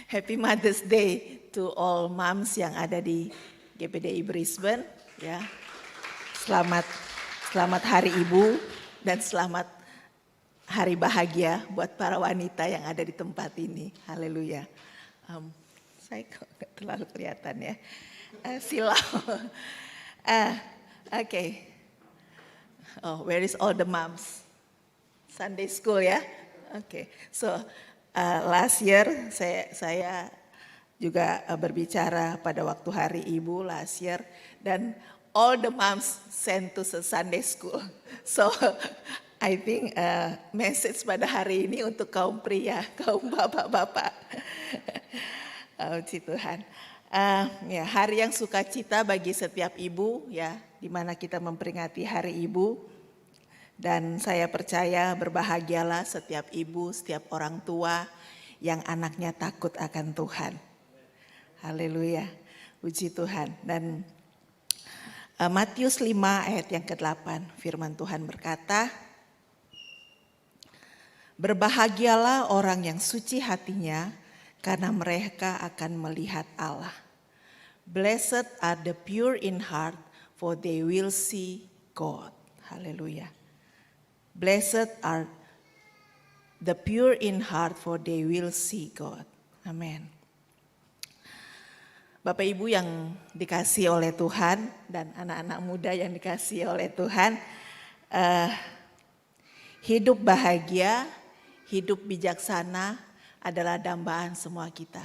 Happy Mother's Day to all moms yang ada di GPDI Brisbane. Ya, selamat Hari Ibu dan selamat hari bahagia buat para wanita yang ada di tempat ini. Haleluya. Saya kok nggak terlalu kelihatan ya. Silau. Okay. Oh, where is all the moms? Sunday school ya. Okay. So last year saya juga berbicara pada waktu Hari Ibu last year dan all the moms sent to Sunday school. So I think message pada hari ini untuk kaum pria, kaum bapak-bapak. Puji Tuhan. Ya, hari yang sukacita bagi setiap ibu ya, di mana kita memperingati Hari Ibu. Dan saya percaya berbahagialah setiap ibu, setiap orang tua yang anaknya takut akan Tuhan. Haleluya, puji Tuhan. Dan Matius 5 ayat yang ke-8 firman Tuhan berkata, berbahagialah orang yang suci hatinya karena mereka akan melihat Allah. Blessed are the pure in heart for they will see God. Haleluya. Blessed are the pure in heart for they will see God. Amin. Bapak Ibu yang dikasihi oleh Tuhan dan anak-anak muda yang dikasihi oleh Tuhan, hidup bahagia, hidup bijaksana adalah dambaan semua kita.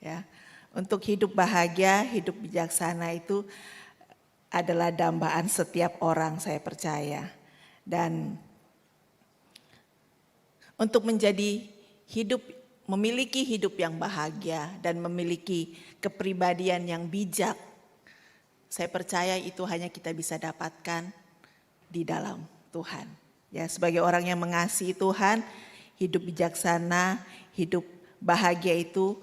Ya, untuk hidup bahagia, hidup bijaksana itu adalah dambaan setiap orang, saya percaya. Dan untuk memiliki hidup yang bahagia dan memiliki kepribadian yang bijak, saya percaya itu hanya kita bisa dapatkan di dalam Tuhan. Ya, sebagai orang yang mengasihi Tuhan, hidup bijaksana, hidup bahagia itu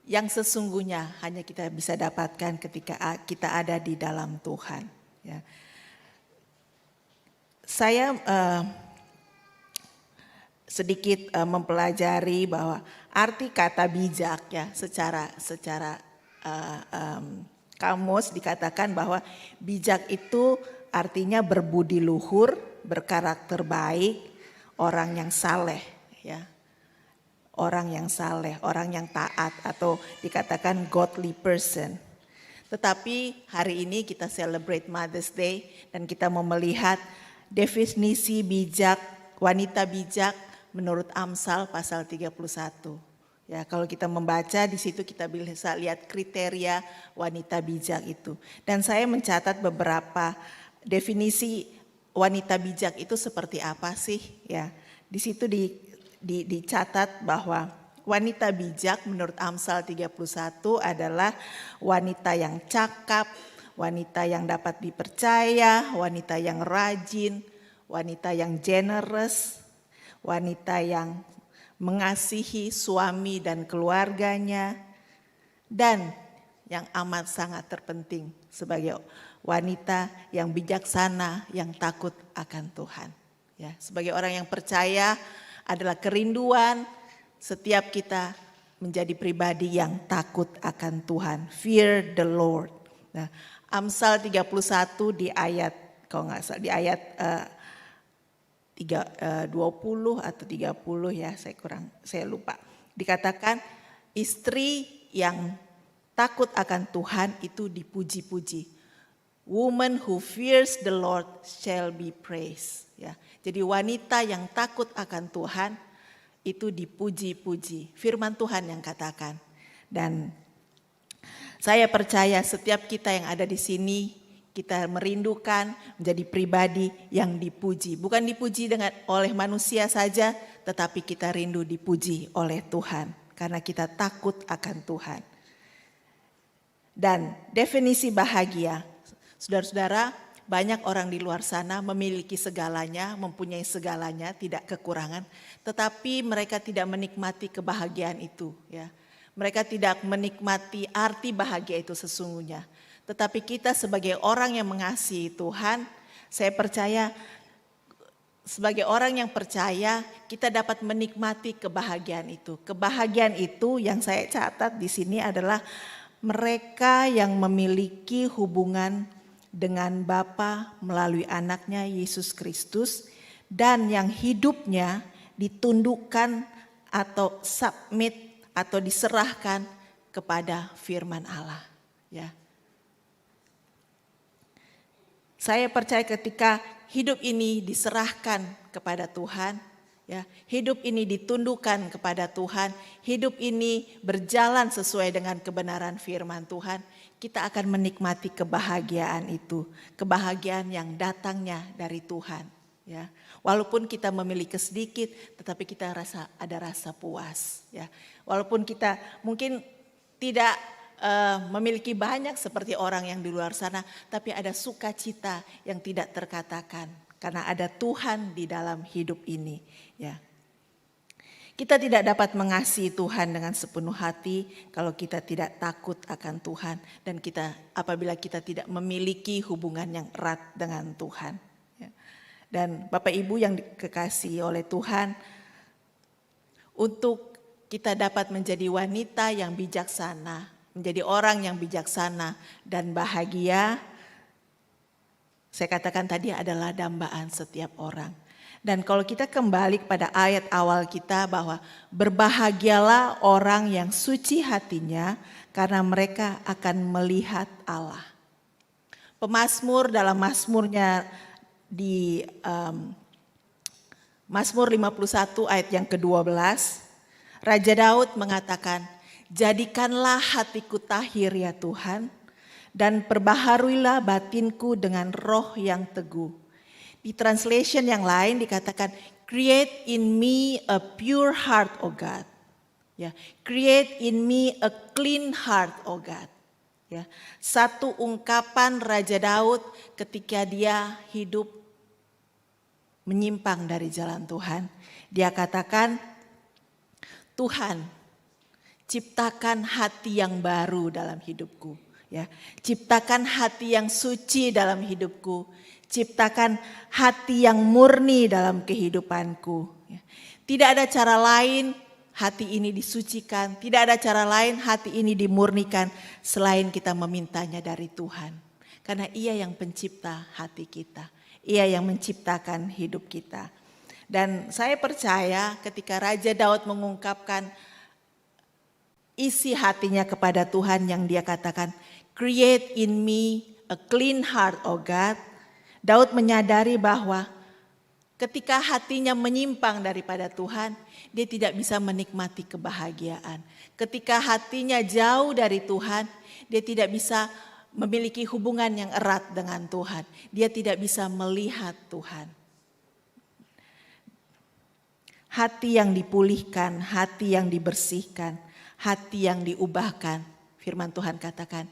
yang sesungguhnya hanya kita bisa dapatkan ketika kita ada di dalam Tuhan. Ya. Saya sedikit mempelajari bahwa arti kata bijak ya secara kamus dikatakan bahwa bijak itu artinya berbudi luhur, berkarakter baik, orang yang saleh ya. Orang yang saleh, orang yang taat atau dikatakan godly person. Tetapi hari ini kita celebrate Mother's Day dan kita mau melihat definisi bijak, wanita bijak menurut Amsal pasal 31. Ya, kalau kita membaca di situ kita bisa lihat kriteria wanita bijak itu. Dan saya mencatat beberapa definisi wanita bijak itu seperti apa sih ya. Di situ dicatat bahwa wanita bijak menurut Amsal 31 adalah wanita yang cakap, wanita yang dapat dipercaya, wanita yang rajin, wanita yang generous, wanita yang mengasihi suami dan keluarganya, dan yang amat sangat terpenting sebagai wanita yang bijaksana, yang takut akan Tuhan. Ya, sebagai orang yang percaya adalah kerinduan setiap kita menjadi pribadi yang takut akan Tuhan. Fear the Lord. Nah, Amsal 31 di ayat, kalau nggak salah di ayat 20 atau 30 ya, saya lupa. Dikatakan istri yang takut akan Tuhan itu dipuji-puji. Woman who fears the Lord shall be praised. Ya, jadi wanita yang takut akan Tuhan itu dipuji-puji. Firman Tuhan yang katakan. Dan saya percaya setiap kita yang ada di sini, kita merindukan menjadi pribadi yang dipuji. Bukan dipuji oleh manusia saja, tetapi kita rindu dipuji oleh Tuhan. Karena kita takut akan Tuhan. Dan definisi bahagia, saudara-saudara, banyak orang di luar sana memiliki segalanya, mempunyai segalanya, tidak kekurangan. Tetapi mereka tidak menikmati kebahagiaan itu. Ya. Mereka tidak menikmati arti bahagia itu sesungguhnya. Tetapi kita sebagai orang yang mengasihi Tuhan, saya percaya sebagai orang yang percaya, kita dapat menikmati kebahagiaan itu. Kebahagiaan itu yang saya catat di sini adalah mereka yang memiliki hubungan dengan Bapa melalui anaknya Yesus Kristus dan yang hidupnya ditundukkan atau submit atau diserahkan kepada firman Allah, ya. Saya percaya ketika hidup ini diserahkan kepada Tuhan, ya, hidup ini ditundukkan kepada Tuhan, hidup ini berjalan sesuai dengan kebenaran firman Tuhan, kita akan menikmati kebahagiaan itu, kebahagiaan yang datangnya dari Tuhan, ya. Walaupun kita memiliki sedikit, tetapi kita ada rasa puas, ya. Walaupun kita mungkin tidak memiliki banyak seperti orang yang di luar sana, tapi ada sukacita yang tidak terkatakan karena ada Tuhan di dalam hidup ini, ya. Kita tidak dapat mengasihi Tuhan dengan sepenuh hati kalau kita tidak takut akan Tuhan dan apabila kita tidak memiliki hubungan yang erat dengan Tuhan, ya. Dan Bapak Ibu yang dikasihi oleh Tuhan, untuk kita dapat menjadi wanita yang bijaksana, menjadi orang yang bijaksana dan bahagia, saya katakan tadi adalah dambaan setiap orang. Dan kalau kita kembali kepada ayat awal kita bahwa berbahagialah orang yang suci hatinya karena mereka akan melihat Allah. Pemazmur dalam mazmurnya di Mazmur 51 ayat yang ke-12, Raja Daud mengatakan, jadikanlah hatiku tahir ya Tuhan, dan perbaharuilah batinku dengan roh yang teguh. Di translation yang lain dikatakan, create in me a pure heart, O God. Ya, create in me a clean heart, O God. Ya, satu ungkapan Raja Daud ketika dia hidup menyimpang dari jalan Tuhan. Dia katakan, Tuhan, ciptakan hati yang baru dalam hidupku, ya. Ciptakan hati yang suci dalam hidupku. Ciptakan hati yang murni dalam kehidupanku. Ya. Tidak ada cara lain hati ini disucikan, tidak ada cara lain hati ini dimurnikan selain kita memintanya dari Tuhan. Karena Ia yang pencipta hati kita, Ia yang menciptakan hidup kita. Dan saya percaya ketika Raja Daud mengungkapkan isi hatinya kepada Tuhan yang dia katakan, create in me a clean heart, O God. Daud menyadari bahwa ketika hatinya menyimpang daripada Tuhan, dia tidak bisa menikmati kebahagiaan. Ketika hatinya jauh dari Tuhan, dia tidak bisa memiliki hubungan yang erat dengan Tuhan. Dia tidak bisa melihat Tuhan. Hati yang dipulihkan, hati yang dibersihkan, hati yang diubahkan, firman Tuhan katakan,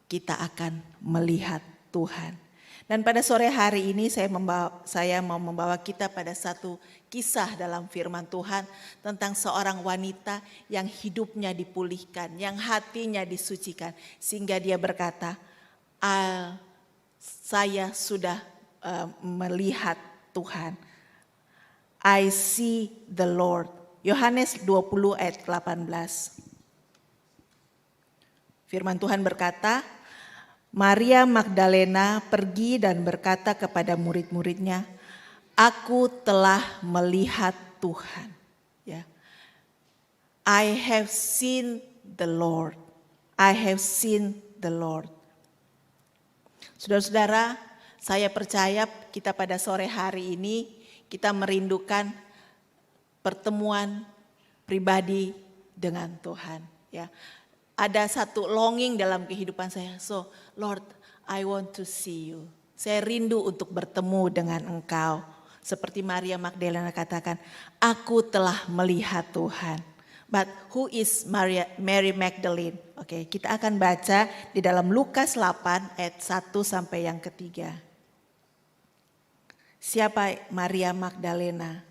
kita akan melihat Tuhan. Dan pada sore hari ini saya mau membawa kita pada satu kisah dalam firman Tuhan tentang seorang wanita yang hidupnya dipulihkan, yang hatinya disucikan. Sehingga dia berkata, saya sudah melihat Tuhan. I see the Lord. Yohanes 20 ayat 18. Firman Tuhan berkata, Maria Magdalena pergi dan berkata kepada murid-muridnya, aku telah melihat Tuhan. Ya. I have seen the Lord. I have seen the Lord. Saudara-saudara, saya percaya kita pada sore hari ini kita merindukan pertemuan pribadi dengan Tuhan. Ya, ada satu longing dalam kehidupan saya. So, Lord, I want to see you. Saya rindu untuk bertemu dengan Engkau. Seperti Maria Magdalena katakan, aku telah melihat Tuhan. But who is Mary Magdalene? Oke, kita akan baca di dalam Lukas 8 ayat 1 sampai yang ketiga. Siapa Maria Magdalena?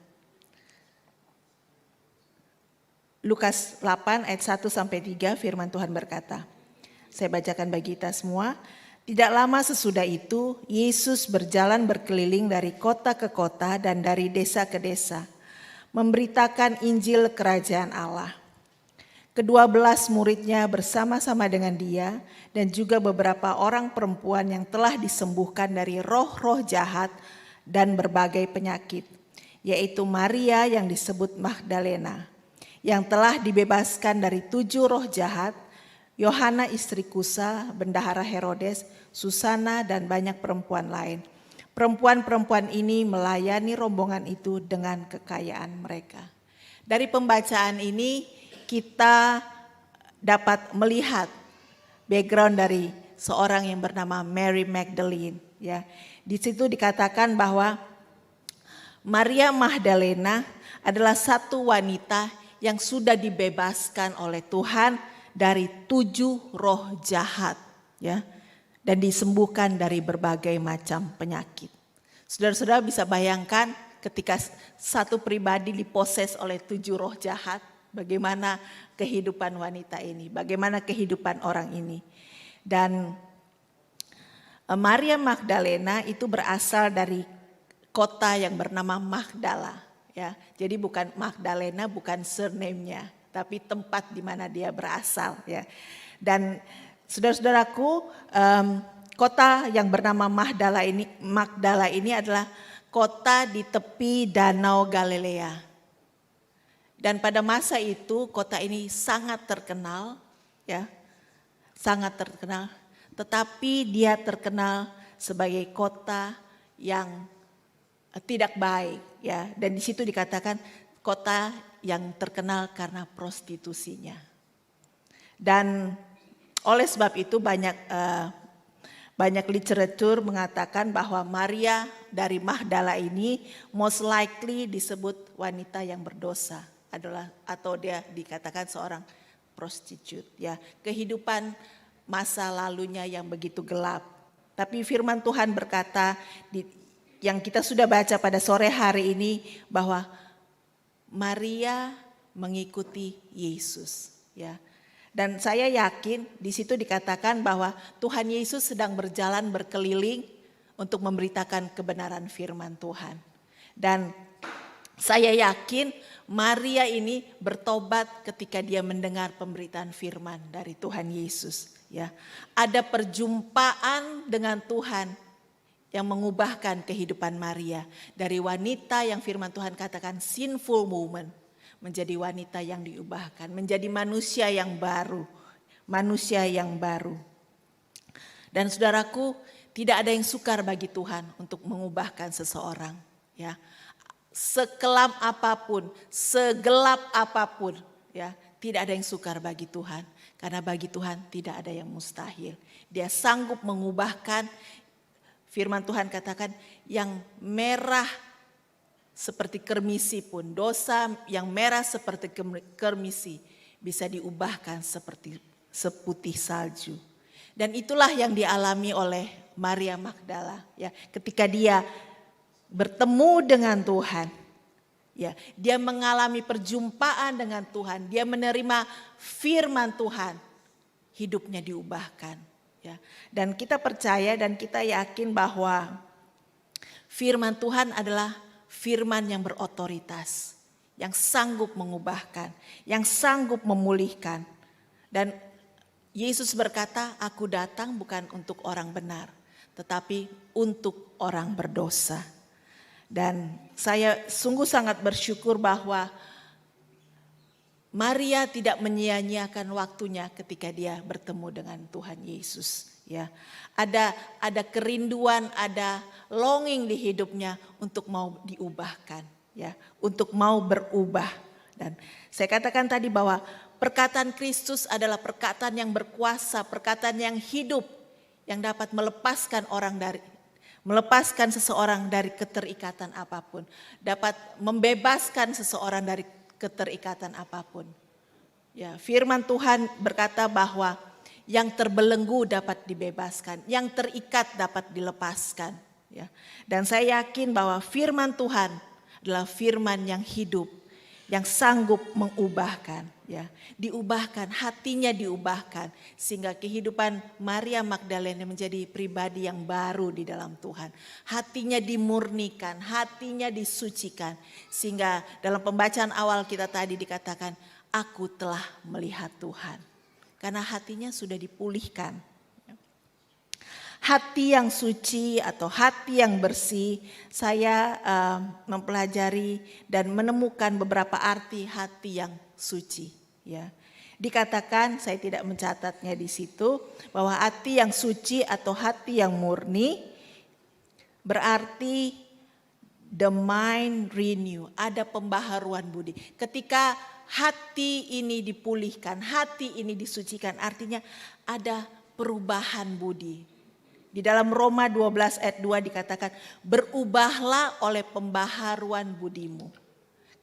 Lukas 8 ayat 1 sampai 3 firman Tuhan berkata. Saya bacakan bagi kita semua. Tidak lama sesudah itu, Yesus berjalan berkeliling dari kota ke kota dan dari desa ke desa, memberitakan Injil Kerajaan Allah. Kedua-belas muridnya bersama-sama dengan dia dan juga beberapa orang perempuan yang telah disembuhkan dari roh-roh jahat dan berbagai penyakit, yaitu Maria yang disebut Magdalena, yang telah dibebaskan dari 7 roh jahat, Yohana istri Kusa, bendahara Herodes, Susana, dan banyak perempuan lain. Perempuan-perempuan ini melayani rombongan itu dengan kekayaan mereka. Dari pembacaan ini kita dapat melihat background dari seorang yang bernama Mary Magdalene. Ya, di situ dikatakan bahwa Maria Magdalena adalah satu wanita yang sudah dibebaskan oleh Tuhan dari 7 roh jahat, ya, dan disembuhkan dari berbagai macam penyakit. Saudara-saudara bisa bayangkan ketika satu pribadi diposes oleh 7 roh jahat, bagaimana kehidupan wanita ini, bagaimana kehidupan orang ini. Dan Maria Magdalena itu berasal dari kota yang bernama Magdala, ya. Jadi bukan Magdalena, bukan surname-nya, tapi tempat di mana dia berasal, ya. Dan saudara-saudaraku, kota yang bernama Magdala ini adalah kota di tepi Danau Galilea. Dan pada masa itu kota ini sangat terkenal, ya, sangat terkenal. Tetapi dia terkenal sebagai kota yang tidak baik, ya. Dan di situ dikatakan kota yang terkenal karena prostitusinya. Dan oleh sebab itu banyak literatur mengatakan bahwa Maria dari Magdala ini most likely disebut wanita yang berdosa atau dia dikatakan seorang prostitute, ya. Kehidupan masa lalunya yang begitu gelap. Tapi firman Tuhan berkata yang kita sudah baca pada sore hari ini bahwa Maria mengikuti Yesus, ya. Dan saya yakin di situ dikatakan bahwa Tuhan Yesus sedang berjalan berkeliling untuk memberitakan kebenaran firman Tuhan. Dan saya yakin Maria ini bertobat ketika dia mendengar pemberitaan firman dari Tuhan Yesus, ya. Ada perjumpaan dengan Tuhan yang mengubahkan kehidupan Maria dari wanita yang firman Tuhan katakan sinful woman menjadi wanita yang diubahkan, menjadi manusia yang baru, manusia yang baru. Dan saudaraku, tidak ada yang sukar bagi Tuhan untuk mengubahkan seseorang, ya. Sekelam apapun, segelap apapun, ya, tidak ada yang sukar bagi Tuhan, karena bagi Tuhan tidak ada yang mustahil. Dia sanggup mengubahkan. Firman Tuhan katakan yang merah seperti kermisi pun, dosa yang merah seperti kermisi bisa diubahkan seperti seputih salju. Dan itulah yang dialami oleh Maria Magdala, ya. Ketika dia bertemu dengan Tuhan, ya, dia mengalami perjumpaan dengan Tuhan, dia menerima firman Tuhan, hidupnya diubahkan. Ya, dan kita percaya dan kita yakin bahwa firman Tuhan adalah firman yang berotoritas, yang sanggup mengubahkan, yang sanggup memulihkan. Dan Yesus berkata, aku datang bukan untuk orang benar, tetapi untuk orang berdosa. Dan saya sungguh sangat bersyukur bahwa Maria tidak menyia-nyiakan waktunya ketika dia bertemu dengan Tuhan Yesus, ya. Ada kerinduan, ada longing di hidupnya untuk mau diubahkan, ya, untuk mau berubah. Dan saya katakan tadi bahwa perkataan Kristus adalah perkataan yang berkuasa, perkataan yang hidup, yang dapat melepaskan seseorang dari keterikatan apapun, dapat membebaskan seseorang dari keterikatan apapun. Ya, firman Tuhan berkata bahwa yang terbelenggu dapat dibebaskan, yang terikat dapat dilepaskan, ya. Dan saya yakin bahwa firman Tuhan adalah firman yang hidup, yang sanggup mengubahkan, ya, diubahkan, hatinya diubahkan sehingga kehidupan Maria Magdalena menjadi pribadi yang baru di dalam Tuhan. Hatinya dimurnikan, hatinya disucikan sehingga dalam pembacaan awal kita tadi dikatakan, aku telah melihat Tuhan. Karena hatinya sudah dipulihkan. Hati yang suci atau hati yang bersih, saya mempelajari dan menemukan beberapa arti hati yang suci. Ya, dikatakan, saya tidak mencatatnya di situ, bahwa hati yang suci atau hati yang murni berarti the mind renew, ada pembaharuan budi. Ketika hati ini dipulihkan, hati ini disucikan, artinya ada perubahan budi. Di dalam Roma 12 ayat 2 dikatakan, berubahlah oleh pembaharuan budimu.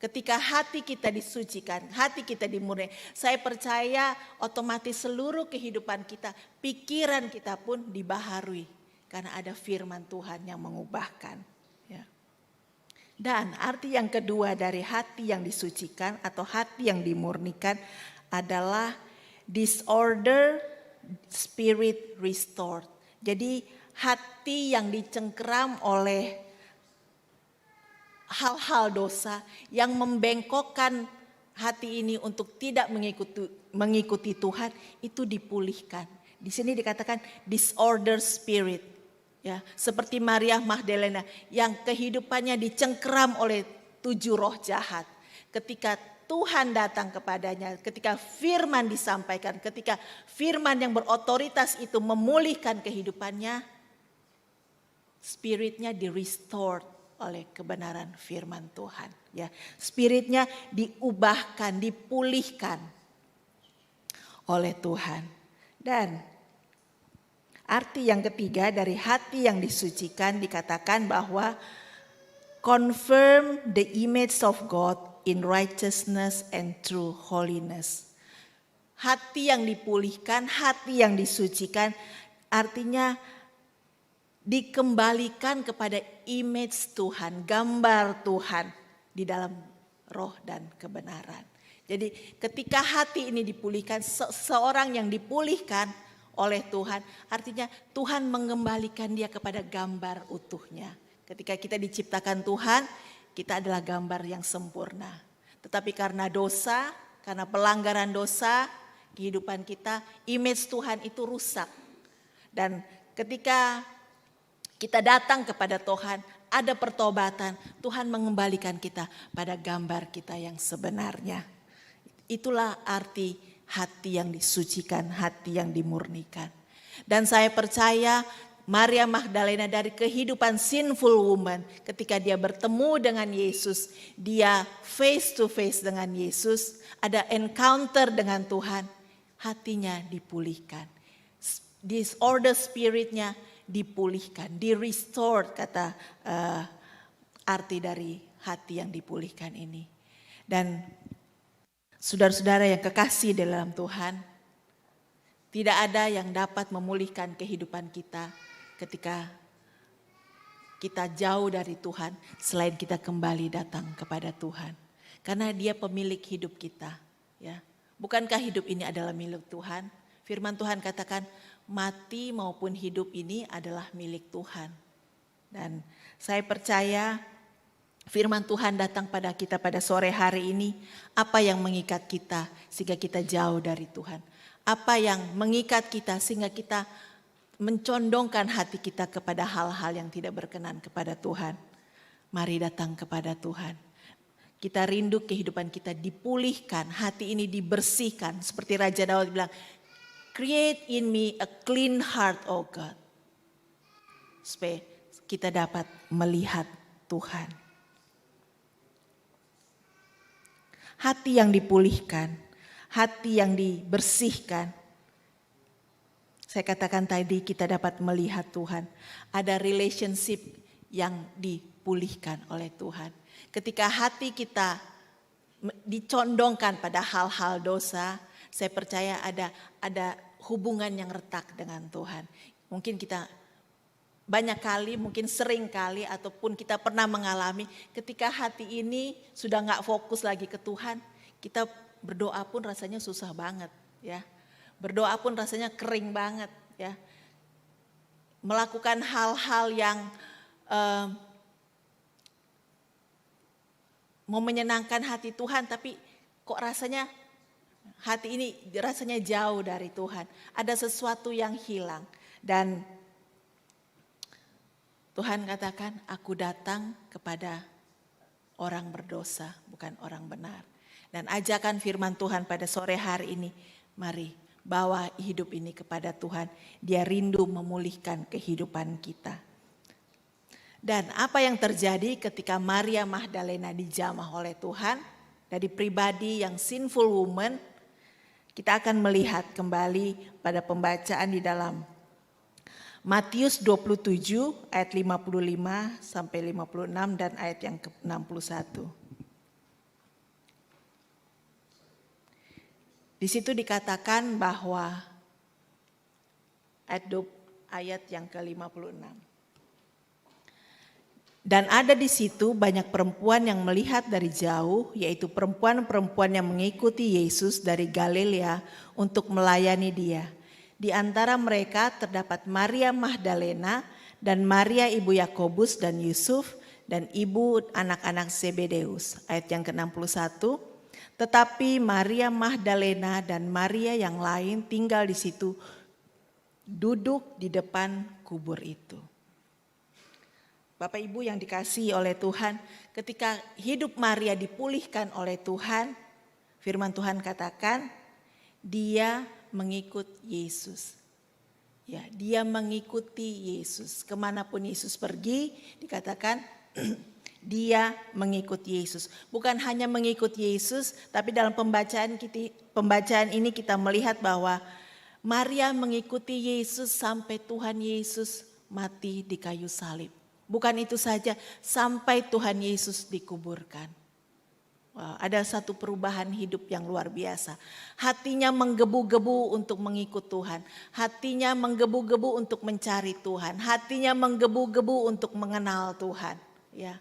Ketika hati kita disucikan, hati kita dimurnikan, saya percaya otomatis seluruh kehidupan kita, pikiran kita pun dibaharui. Karena ada firman Tuhan yang mengubahkan. Ya. Dan arti yang kedua dari hati yang disucikan atau hati yang dimurnikan adalah disorder spirit restored. Jadi hati yang dicengkeram oleh hal-hal dosa yang membengkokkan hati ini untuk tidak mengikuti Tuhan itu dipulihkan. Di sini dikatakan disorder spirit. Ya, seperti Maria Magdalena yang kehidupannya dicengkeram oleh 7 roh jahat. Ketika Tuhan datang kepadanya, ketika firman disampaikan, ketika firman yang berotoritas itu memulihkan kehidupannya, spiritnya di-restored oleh kebenaran firman Tuhan. Ya, spiritnya diubahkan, dipulihkan oleh Tuhan. Dan arti yang ketiga dari hati yang disucikan dikatakan bahwa confirm the image of God in righteousness and true holiness. Hati yang dipulihkan, hati yang disucikan artinya dikembalikan kepada image Tuhan, gambar Tuhan di dalam roh dan kebenaran. Jadi ketika hati ini dipulihkan, seseorang yang dipulihkan oleh Tuhan, artinya Tuhan mengembalikan dia kepada gambar utuhnya. Ketika kita diciptakan Tuhan, kita adalah gambar yang sempurna. Tetapi karena dosa, karena pelanggaran dosa, kehidupan kita, image Tuhan itu rusak. Dan ketika kita datang kepada Tuhan, ada pertobatan, Tuhan mengembalikan kita pada gambar kita yang sebenarnya. Itulah arti hati yang disucikan, hati yang dimurnikan. Dan saya percaya Maria Magdalena dari kehidupan sinful woman, ketika dia bertemu dengan Yesus, dia face to face dengan Yesus, ada encounter dengan Tuhan, hatinya dipulihkan. Disorder spiritnya dipulihkan, di-restored kata arti dari hati yang dipulihkan ini. Dan saudara-saudara yang kekasih dalam Tuhan, tidak ada yang dapat memulihkan kehidupan kita ketika kita jauh dari Tuhan selain kita kembali datang kepada Tuhan. Karena Dia pemilik hidup kita, ya. Bukankah hidup ini adalah milik Tuhan? Firman Tuhan katakan mati maupun hidup ini adalah milik Tuhan. Dan saya percaya firman Tuhan datang pada kita pada sore hari ini. Apa yang mengikat kita sehingga kita jauh dari Tuhan? Apa yang mengikat kita sehingga kita mencondongkan hati kita kepada hal-hal yang tidak berkenan kepada Tuhan? Mari datang kepada Tuhan. Kita rindu kehidupan kita dipulihkan, hati ini dibersihkan. Seperti Raja Daud bilang, create in me a clean heart, oh God. Supaya kita dapat melihat Tuhan. Hati yang dipulihkan, hati yang dibersihkan. Saya katakan tadi kita dapat melihat Tuhan. Ada relationship yang dipulihkan oleh Tuhan. Ketika hati kita dicondongkan pada hal-hal dosa, saya percaya ada hubungan yang retak dengan Tuhan. Mungkin kita banyak kali, mungkin sering kali, ataupun kita pernah mengalami ketika hati ini sudah gak fokus lagi ke Tuhan, kita berdoa pun rasanya susah banget ya. Berdoa pun rasanya kering banget ya. Melakukan hal-hal yang mau menyenangkan hati Tuhan, tapi kok rasanya hati ini rasanya jauh dari Tuhan. Ada sesuatu yang hilang. Dan Tuhan katakan, aku datang kepada orang berdosa, bukan orang benar. Dan ajakan firman Tuhan pada sore hari ini, mari bawa hidup ini kepada Tuhan. Dia rindu memulihkan kehidupan kita. Dan apa yang terjadi ketika Maria Magdalena dijamah oleh Tuhan, dari pribadi yang sinful woman, kita akan melihat kembali pada pembacaan di dalam Matius 27 ayat 55 sampai 56 dan ayat yang ke-61. Di situ dikatakan bahwa ayat yang ke-56. Dan ada di situ banyak perempuan yang melihat dari jauh, yaitu perempuan-perempuan yang mengikuti Yesus dari Galilea untuk melayani dia. Di antara mereka terdapat Maria Magdalena dan Maria ibu Yakobus dan Yusuf dan ibu anak-anak Zebedeus. Ayat yang ke-61. Tetapi Maria Magdalena dan Maria yang lain tinggal di situ, duduk di depan kubur itu. Bapak Ibu yang dikasihi oleh Tuhan, ketika hidup Maria dipulihkan oleh Tuhan, firman Tuhan katakan, dia mengikut Yesus. Ya, dia mengikuti Yesus. Kemanapun Yesus pergi, dikatakan dia mengikut Yesus. Bukan hanya mengikut Yesus, tapi dalam pembacaan ini kita melihat bahwa Maria mengikuti Yesus sampai Tuhan Yesus mati di kayu salib. Bukan itu saja, sampai Tuhan Yesus dikuburkan. Wow, ada satu perubahan hidup yang luar biasa. Hatinya menggebu-gebu untuk mengikut Tuhan. Hatinya menggebu-gebu untuk mencari Tuhan. Hatinya menggebu-gebu untuk mengenal Tuhan. Ya.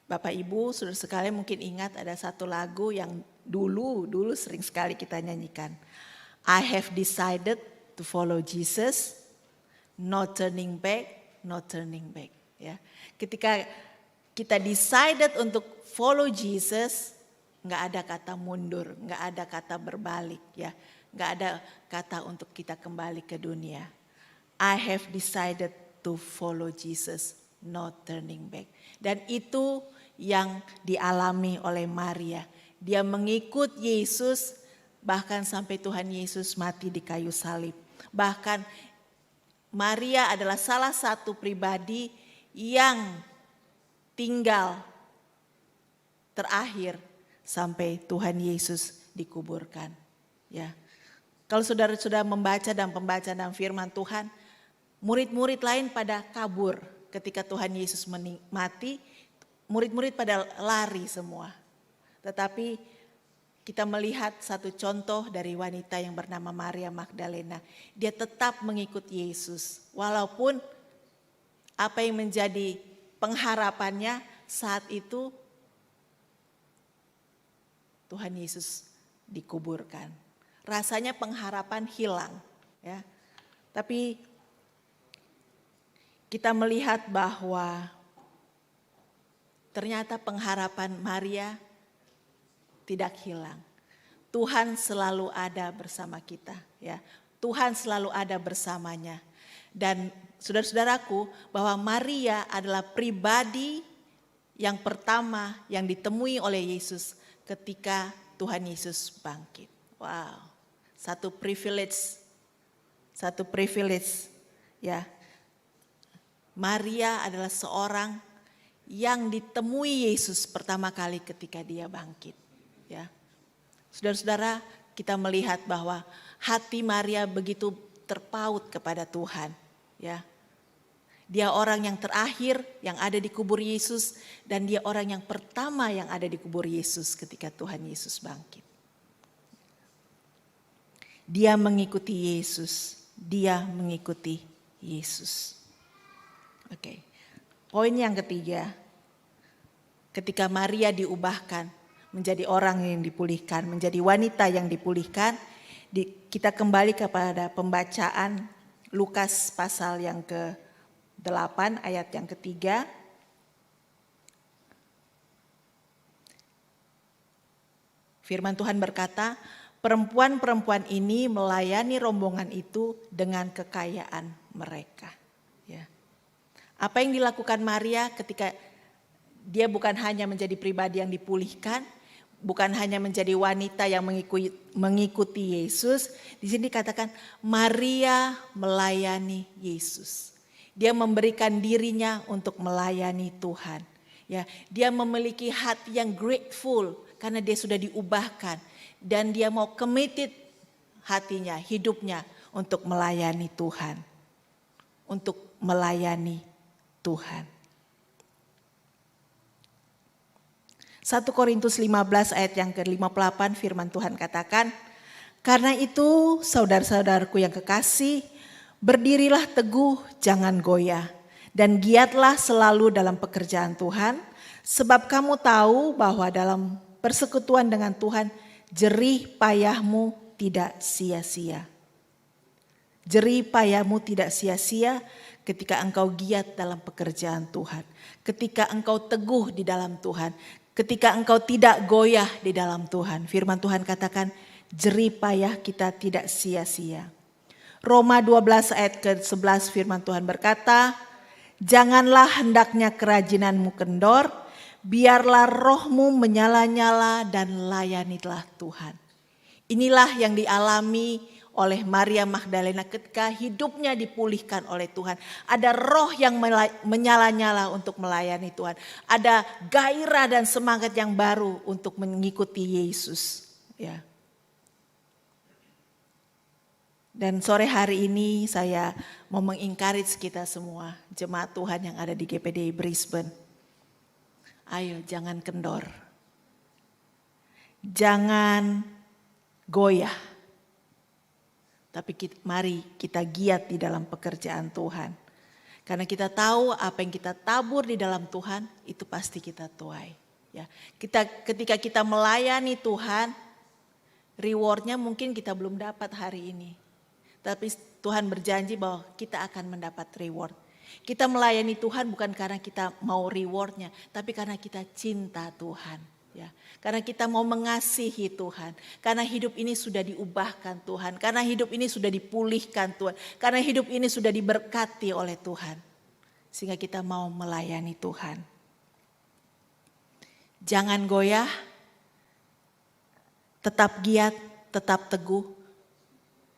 Bapak Ibu, saudara sekalian mungkin ingat ada satu lagu yang dulu sering sekali kita nyanyikan. I have decided to follow Jesus, no turning back, no turning back. Ya, ketika kita decided untuk follow Jesus, nggak ada kata mundur, nggak ada kata berbalik, ya, nggak ada kata untuk kita kembali ke dunia. I have decided to follow Jesus, no turning back. Dan itu yang dialami oleh Maria. Dia mengikut Yesus bahkan sampai Tuhan Yesus mati di kayu salib. Bahkan Maria adalah salah satu pribadi yang tinggal terakhir sampai Tuhan Yesus dikuburkan. Ya, kalau saudara sudah membaca dan pembacaan firman Tuhan, murid-murid lain pada kabur ketika Tuhan Yesus mati, murid-murid pada lari semua. Tetapi kita melihat satu contoh dari wanita yang bernama Maria Magdalena. Dia tetap mengikuti Yesus walaupun apa yang menjadi pengharapannya saat itu Tuhan Yesus dikuburkan. Rasanya pengharapan hilang, ya. Tapi kita melihat bahwa ternyata pengharapan Maria tidak hilang. Tuhan selalu ada bersama kita, ya. Tuhan selalu ada bersamanya. Dan saudara-saudaraku, bahwa Maria adalah pribadi yang pertama yang ditemui oleh Yesus ketika Tuhan Yesus bangkit. Wow, satu privilege, ya. Maria adalah seorang yang ditemui Yesus pertama kali ketika dia bangkit. Ya, saudara-saudara, kita melihat bahwa hati Maria begitu terpaut kepada Tuhan. Ya, dia orang yang terakhir yang ada di kubur Yesus dan dia orang yang pertama yang ada di kubur Yesus ketika Tuhan Yesus bangkit. Dia mengikuti Yesus, dia mengikuti Yesus. Oke. Poin yang ketiga, ketika Maria diubahkan menjadi orang yang dipulihkan, menjadi wanita yang dipulihkan. Kita kembali kepada pembacaan Lukas pasal yang ke-8 ayat yang ketiga. Firman Tuhan berkata, perempuan-perempuan ini melayani rombongan itu dengan kekayaan mereka. Ya. Apa yang dilakukan Maria ketika dia bukan hanya menjadi pribadi yang dipulihkan, bukan hanya menjadi wanita yang mengikuti Yesus. Di sini dikatakan Maria melayani Yesus. Dia memberikan dirinya untuk melayani Tuhan. Ya, dia memiliki hati yang grateful karena dia sudah diubahkan dan dia mau committed hatinya, hidupnya untuk melayani Tuhan. Untuk melayani Tuhan. 1 Korintus 15 ayat yang ke-58 firman Tuhan katakan, karena itu saudara-saudaraku yang kekasih, berdirilah teguh, jangan goyah, dan giatlah selalu dalam pekerjaan Tuhan, sebab kamu tahu bahwa dalam persekutuan dengan Tuhan, jerih payahmu tidak sia-sia. Jerih payahmu tidak sia-sia ketika engkau giat dalam pekerjaan Tuhan, ketika engkau teguh di dalam Tuhan, ketika engkau tidak goyah di dalam Tuhan. Firman Tuhan katakan jerih payah kita tidak sia-sia. Roma 12 ayat ke-11 firman Tuhan berkata, janganlah hendaknya kerajinanmu kendor, biarlah rohmu menyala-nyala dan layanilah Tuhan. Inilah yang dialami oleh Maria Magdalena ketika hidupnya dipulihkan oleh Tuhan. Ada roh yang menyala-nyala untuk melayani Tuhan. Ada gairah dan semangat yang baru untuk mengikuti Yesus. Ya. Dan sore hari ini saya mau mengencourage kita semua, jemaat Tuhan yang ada di GPD Brisbane. Ayo jangan kendor. Jangan goyah. Tapi mari kita giat di dalam pekerjaan Tuhan. Karena kita tahu apa yang kita tabur di dalam Tuhan itu pasti kita tuai. Ya, ketika kita melayani Tuhan, rewardnya mungkin kita belum dapat hari ini. Tapi Tuhan berjanji bahwa kita akan mendapat reward. Kita melayani Tuhan bukan karena kita mau rewardnya, tapi karena kita cinta Tuhan. Ya, karena kita mau mengasihi Tuhan, karena hidup ini sudah diubahkan Tuhan, karena hidup ini sudah dipulihkan Tuhan, karena hidup ini sudah diberkati oleh Tuhan, sehingga kita mau melayani Tuhan. Jangan goyah, tetap giat, tetap teguh,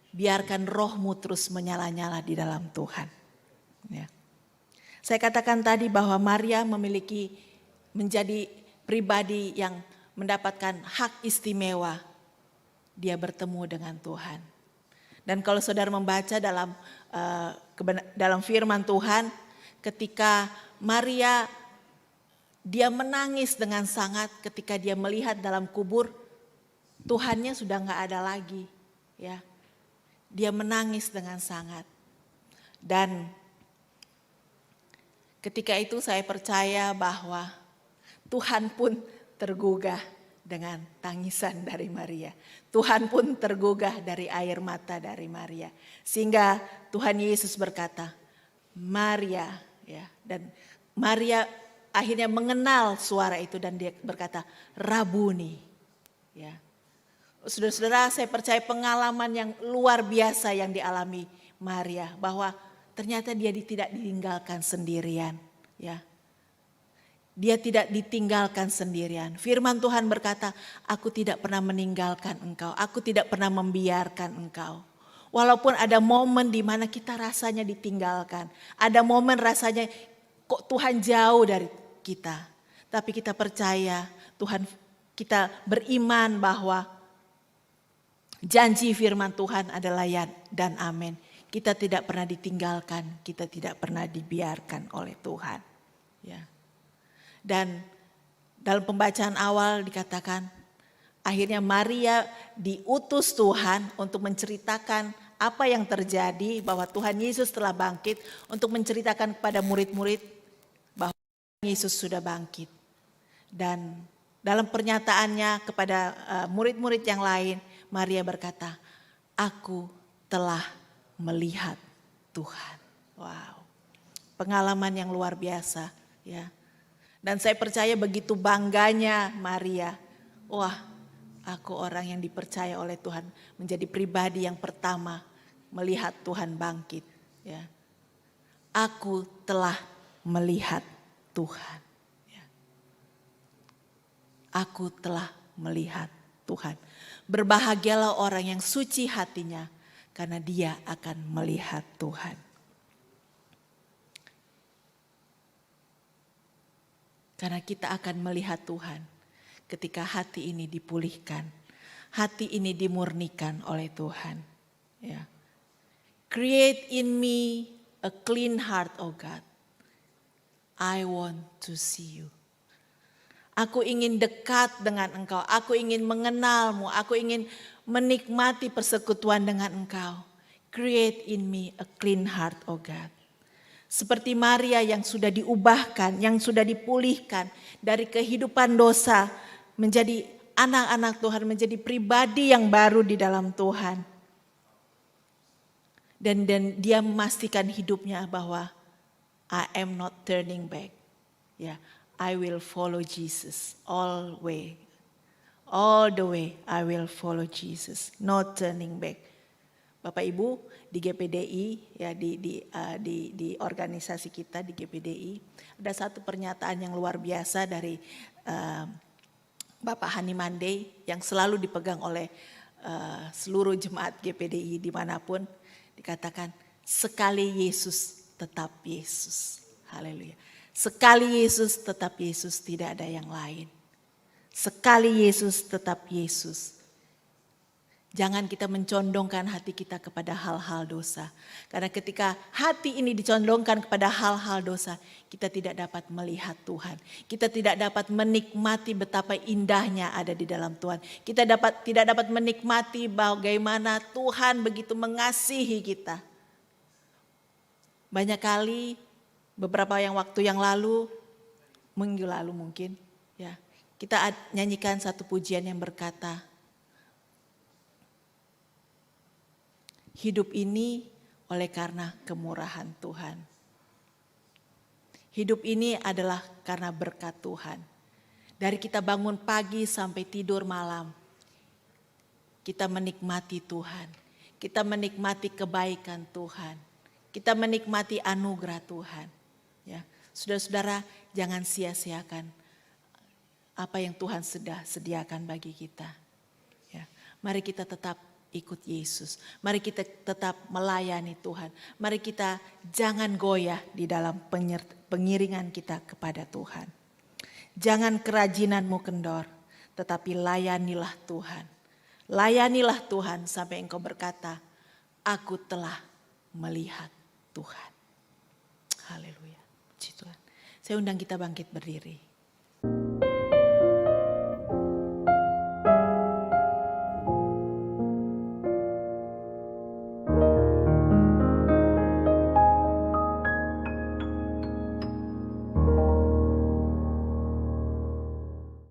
biarkan rohmu terus menyala-nyala di dalam Tuhan. Ya. Saya katakan tadi bahwa Maria menjadi pribadi yang mendapatkan hak istimewa, dia bertemu dengan Tuhan. Dan kalau saudara membaca dalam firman Tuhan, ketika Maria dia menangis dengan sangat ketika dia melihat dalam kubur Tuhannya sudah nggak ada lagi, ya. Dia menangis dengan sangat. Dan ketika itu saya percaya bahwa Tuhan pun tergugah dengan tangisan dari Maria. Tuhan pun tergugah dari air mata dari Maria. Sehingga Tuhan Yesus berkata, Maria, ya, dan Maria akhirnya mengenal suara itu dan dia berkata, Rabuni. Ya. Saudara-saudara, saya percaya pengalaman yang luar biasa yang dialami Maria, bahwa ternyata dia tidak ditinggalkan sendirian, ya. Dia tidak ditinggalkan sendirian. Firman Tuhan berkata, aku tidak pernah meninggalkan engkau. Aku tidak pernah membiarkan engkau. Walaupun ada momen di mana kita rasanya ditinggalkan. Ada momen rasanya kok Tuhan jauh dari kita. Tapi kita percaya Tuhan, kita beriman bahwa janji firman Tuhan adalah ya dan amin. Kita tidak pernah ditinggalkan. Kita tidak pernah dibiarkan oleh Tuhan. Ya. Dan dalam pembacaan awal dikatakan akhirnya Maria diutus Tuhan untuk menceritakan apa yang terjadi, bahwa Tuhan Yesus telah bangkit, untuk menceritakan kepada murid-murid bahwa Yesus sudah bangkit. Dan Dalam pernyataannya kepada murid-murid yang lain, Maria berkata, aku telah melihat Tuhan. Wow, pengalaman yang luar biasa ya. Dan saya percaya begitu bangganya Maria, wah aku orang yang dipercaya oleh Tuhan menjadi pribadi yang pertama melihat Tuhan bangkit. Ya. Aku telah melihat Tuhan. Ya. Aku telah melihat Tuhan. Berbahagialah orang yang suci hatinya karena dia akan melihat Tuhan. Karena kita akan melihat Tuhan ketika hati ini dipulihkan. Hati ini dimurnikan oleh Tuhan. Ya. Create in me a clean heart, oh God. I want to see you. Aku ingin dekat dengan Engkau. Aku ingin mengenalmu. Aku ingin menikmati persekutuan dengan Engkau. Create in me a clean heart, oh God. Seperti Maria yang sudah diubahkan, yang sudah dipulihkan dari kehidupan dosa menjadi anak-anak Tuhan, menjadi pribadi yang baru di dalam Tuhan. Dan dia memastikan hidupnya bahwa I am not turning back. Ya, I will follow Jesus all the way I will follow Jesus, not turning back. Bapak Ibu di GPDI ya di organisasi kita di GPDI ada satu pernyataan yang luar biasa dari Bapak Hani Mandey yang selalu dipegang oleh seluruh jemaat GPDI dimanapun, dikatakan sekali Yesus tetap Yesus. Haleluya. Sekali Yesus tetap Yesus, tidak ada yang lain. Sekali Yesus tetap Yesus. Jangan kita mencondongkan hati kita kepada hal-hal dosa. Karena ketika hati ini dicondongkan kepada hal-hal dosa, kita tidak dapat melihat Tuhan. Kita tidak dapat menikmati betapa indahnya ada di dalam Tuhan. Kita tidak dapat menikmati bagaimana Tuhan begitu mengasihi kita. Banyak kali beberapa waktu yang lalu, minggu lalu mungkin, ya kita nyanyikan satu pujian yang berkata, hidup ini oleh karena kemurahan Tuhan. Hidup ini adalah karena berkat Tuhan. Dari kita bangun pagi sampai tidur malam, kita menikmati Tuhan. Kita menikmati kebaikan Tuhan. Kita menikmati anugerah Tuhan. Ya, saudara-saudara, jangan sia-siakan apa yang Tuhan sudah sediakan bagi kita. Ya, mari kita tetap ikut Yesus. Mari kita tetap melayani Tuhan. Mari kita jangan goyah di dalam pengiringan kita kepada Tuhan. Jangan kerajinanmu kendor, tetapi layanilah Tuhan. Layanilah Tuhan sampai engkau berkata, aku telah melihat Tuhan. Haleluya. Puji Tuhan. Saya undang kita bangkit berdiri.